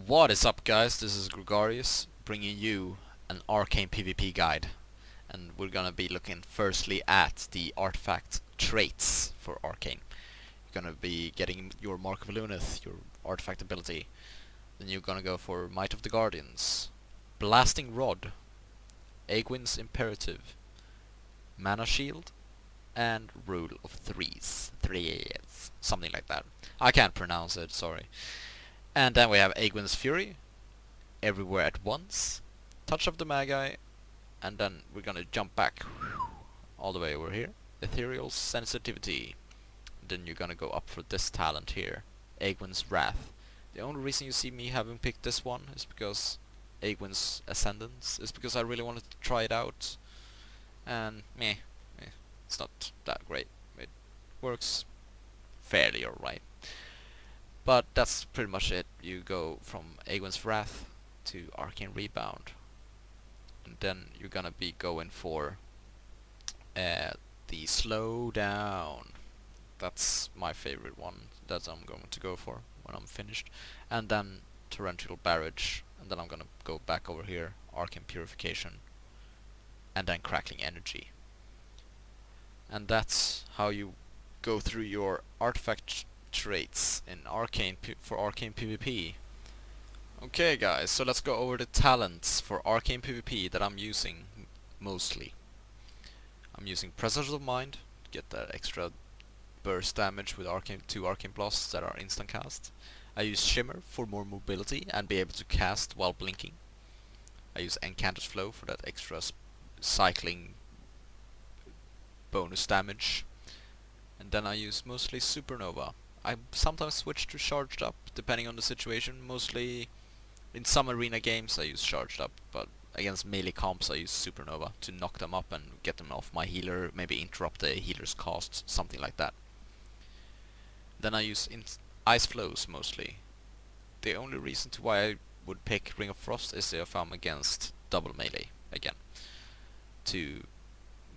What is up, guys? This is Gregarious bringing you an Arcane PvP guide, and we're gonna be looking firstly at the artifact traits for Arcane. You're gonna be getting your Mark of Luneth, your artifact ability. Then you're gonna go for Might of the Guardians, Blasting Rod, Aegwyn's Imperative, Mana Shield, and Rule of Threes. Something like that. I can't pronounce it, sorry. And then we have Aegwyn's Fury, Everywhere at Once, Touch of the Magi, and then we're gonna jump back all the way over here. Ethereal Sensitivity. Then you're gonna go up for this talent here, Aegwyn's Wrath. The only reason you see me having picked this one is because Aegwyn's Ascendance is because I really wanted to try it out, and it's not that great. It works fairly alright. But that's pretty much it. You go from Aegwyn's Wrath to Arcane Rebound. And then you're gonna be going for the Slow Down. That's my favorite one that I'm going to go for when I'm finished. And then Torrential Barrage. And then I'm gonna go back over here, Arcane Purification. And then Crackling Energy. And that's how you go through your artifact traits in for Arcane PvP. Okay guys, so let's go over the talents for Arcane PvP that I'm using mostly. I'm using Presence of Mind to get that extra burst damage with two Arcane Blasts that are instant cast. I use Shimmer for more mobility and be able to cast while blinking. I use Encanter's Flow for that extra cycling bonus damage. And then I use mostly Supernova. I sometimes switch to Charged Up, depending on the situation. Mostly in some arena games I use Charged Up, but against melee comps I use Supernova to knock them up and get them off my healer, maybe interrupt the healer's cost, something like that. Then I use Ice Flows mostly. The only reason to why I would pick Ring of Frost is if I'm against double melee, again, to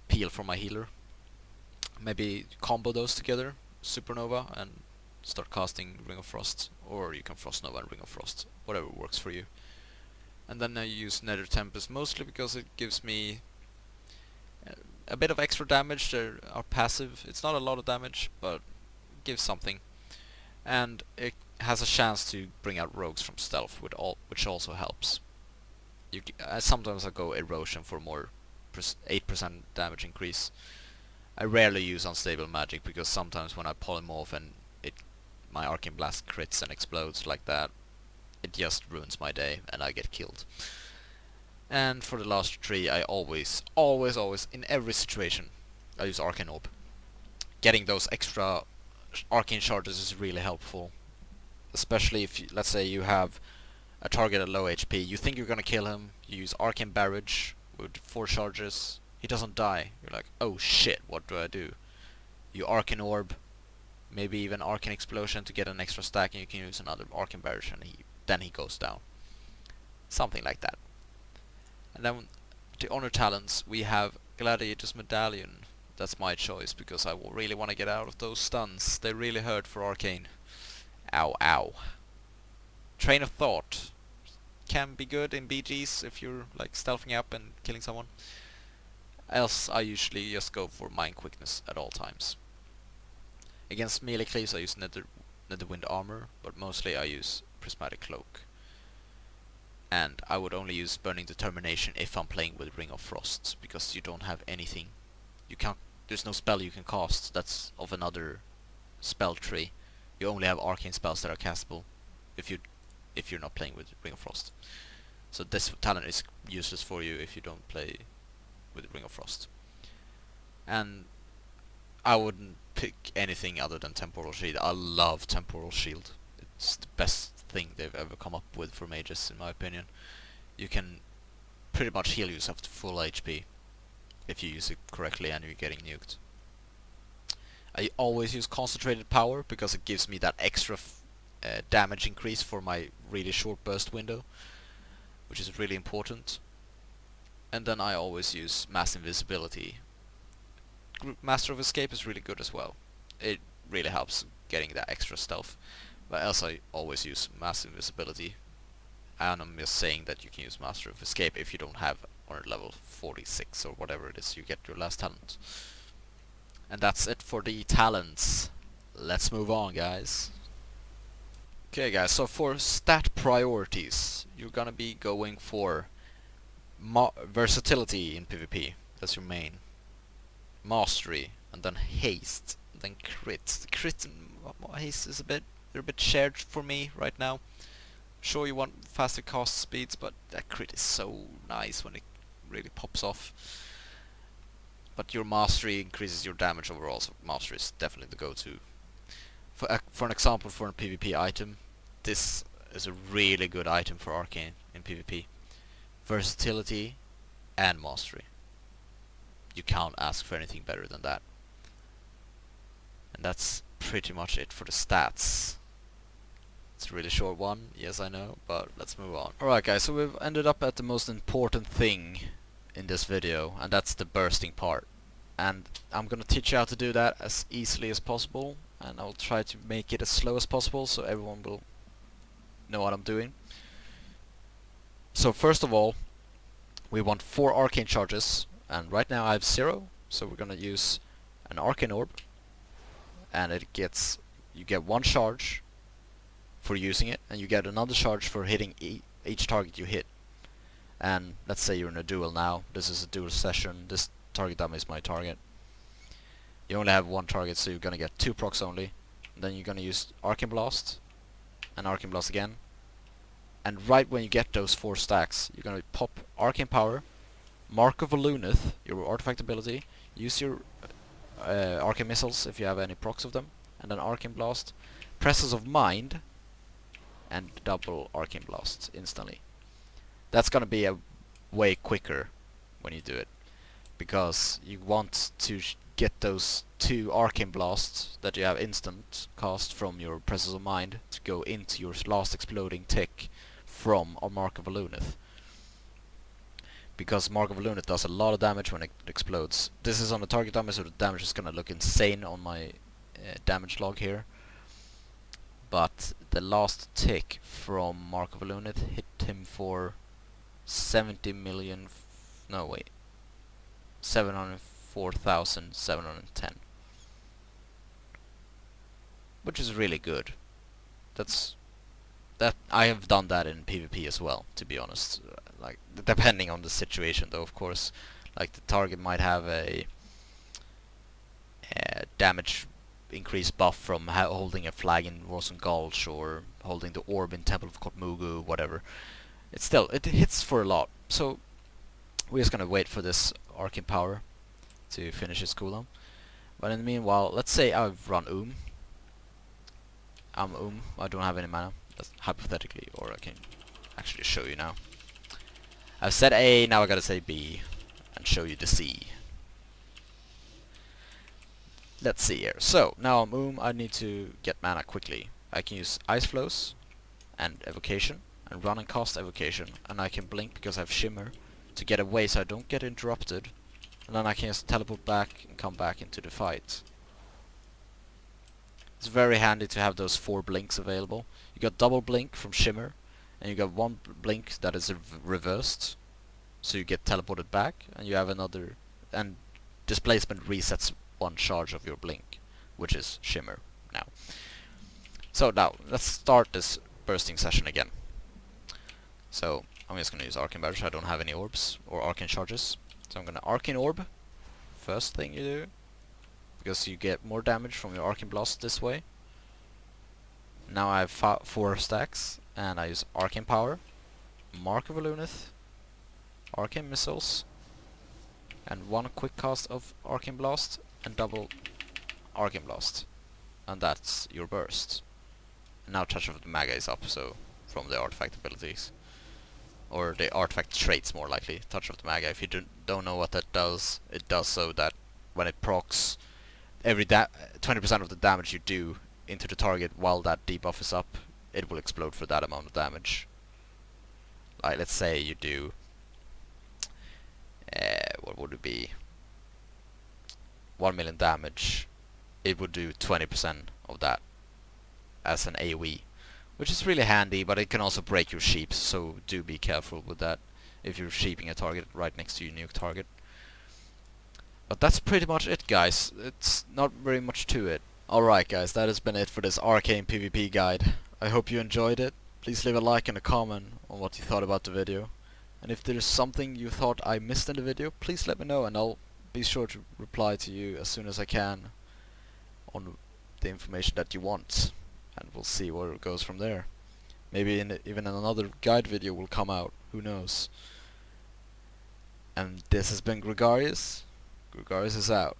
peel from my healer. Maybe combo those together, Supernova, and start casting Ring of Frost, or you can Frost Nova and Ring of Frost, whatever works for you. And then I use Nether Tempest mostly because it gives me a bit of extra damage. They are passive. It's not a lot of damage, but it gives something. And it has a chance to bring out rogues from stealth, which also helps. Sometimes I go Erosion for more 8% damage increase. I rarely use Unstable Magic because sometimes when I polymorph and my Arcane Blast crits and explodes like that, it just ruins my day and I get killed. And for the last three, I always, in every situation, I use Arcane Orb. Getting those extra Arcane Charges is really helpful. Especially if, let's say you have a target at low HP, you think you're gonna kill him, you use Arcane Barrage with 4 charges, he doesn't die. You're like, oh shit, what do I do? You Arcane Orb, maybe even Arcane Explosion to get an extra stack, and you can use another Arcane Barrage and then he goes down. Something like that. And then the honor talents, we have Gladiator's Medallion. That's my choice because I really want to get out of those stuns. They really hurt for Arcane. Ow, ow. Train of Thought can be good in BGs if you're like stealthing up and killing someone. Else I usually just go for Mind Quickness at all times. Against melee cleaves I use Netherwind Armor, but mostly I use Prismatic Cloak. And I would only use Burning Determination if I'm playing with Ring of Frost, because you don't have anything. There's no spell you can cast that's of another spell tree. You only have arcane spells that are castable if you're not playing with Ring of Frost. So this talent is useless for you if you don't play with Ring of Frost. And I wouldn't pick anything other than Temporal Shield. I love Temporal Shield. It's the best thing they've ever come up with for mages, in my opinion. You can pretty much heal yourself to full HP if you use it correctly and you're getting nuked. I always use Concentrated Power because it gives me that extra damage increase for my really short burst window, which is really important. And then I always use Mass Invisibility. Master of Escape is really good as well. It really helps getting that extra stealth. But else I always use Mass Invisibility and I'm just saying that you can use Master of Escape if you don't have on level 46 or whatever it is you get your last talent. And that's it for the talents. Let's move on, guys. Okay, guys, so for stat priorities, you're gonna be going for versatility in PvP. That's your main. Mastery, and then haste, then crit. Crit and haste is they're a bit shared for me right now. Sure, you want faster cast speeds, but that crit is so nice when it really pops off. But your mastery increases your damage overall, so mastery is definitely the go-to. For an example, for a PvP item, this is a really good item for Arcane in PvP. Versatility and mastery. You can't ask for anything better than that. And that's pretty much it for the stats. It's a really short one, yes I know, but let's move on. Alright guys, so we've ended up at the most important thing in this video, and that's the bursting part. And I'm gonna teach you how to do that as easily as possible, and I'll try to make it as slow as possible so everyone will know what I'm doing. So first of all, we want 4 arcane charges, and right now I have 0, so we're gonna use an arcane orb, and you get 1 charge for using it, and you get another charge for hitting each target you hit. And let's say you're in a duel now. This is a duel session. This target dummy is my target. You only have 1 target, so you're gonna get 2 procs only. And then you're gonna use Arcane Blast and Arcane Blast again. And right when you get those 4 stacks, you're gonna pop Arcane Power, Mark of Volunith, your artifact ability, use your Arcane Missiles if you have any procs of them, and then Arcane Blast, Presence of Mind, and double Arcane Blast instantly. That's gonna be a way quicker when you do it, because you want to get those 2 Arcane Blasts that you have instant cast from your Presence of Mind to go into your last exploding tick from a Mark of Volunith. Because Mark of Volunith does a lot of damage when it explodes. This is on the target damage, so the damage is gonna look insane on my damage log here. But the last tick from Mark of Volunith hit him for 70 million... no, wait. 704,710. Which is really good. That I have done that in PvP as well, to be honest. Like, depending on the situation, though, of course. Like, the target might have a damage increase buff from holding a flag in Rosen Gulch, or holding the orb in Temple of Kotmugu, whatever. It hits for a lot. So we're just gonna wait for this Arcane Power to finish its cooldown. But in the meanwhile, let's say I've run I'm I don't have any mana. That's hypothetically, or I can actually show you now. I've said A, now I gotta say B, and show you the C. Let's see here. So, now I'm I need to get mana quickly. I can use Ice Flows and Evocation, and run and cast Evocation, and I can blink because I have Shimmer to get away so I don't get interrupted, and then I can just teleport back and come back into the fight. It's very handy to have those 4 blinks available. You got double blink from Shimmer, and you got 1 blink that is reversed, so you get teleported back, and you have another, and displacement resets 1 charge of your blink, which is Shimmer now. So now, let's start this bursting session again. So, I'm just gonna use Arcane Barrage. I don't have any orbs or Arcane charges. So I'm gonna Arcane Orb, first thing you do, because you get more damage from your Arcane Blast this way. Now I have 4 stacks, and I use Arcane Power, Mark of Volunith, Arcane Missiles, and 1 quick cast of Arcane Blast, and double Arcane Blast. And that's your burst. And now Touch of the Maga is up, so from the artifact abilities. Or the artifact traits, more likely. Touch of the Maga. If you don't know what that does, it does so that when it procs, every 20% of the damage you do into the target while that debuff is up, it will explode for that amount of damage. Like, let's say you do... what would it be? 1 million damage. It would do 20% of that as an AoE. which is really handy, but it can also break your sheep, so do be careful with that if you're sheeping a target right next to your nuke target. But that's pretty much it, guys. It's not very much to it. Alright guys, that has been it for this Arcane PvP guide. I hope you enjoyed it. Please leave a like and a comment on what you thought about the video. And if there's something you thought I missed in the video, please let me know and I'll be sure to reply to you as soon as I can on the information that you want. And we'll see where it goes from there. Maybe even another guide video will come out, who knows. And this has been Gregarious. Gregarious is out.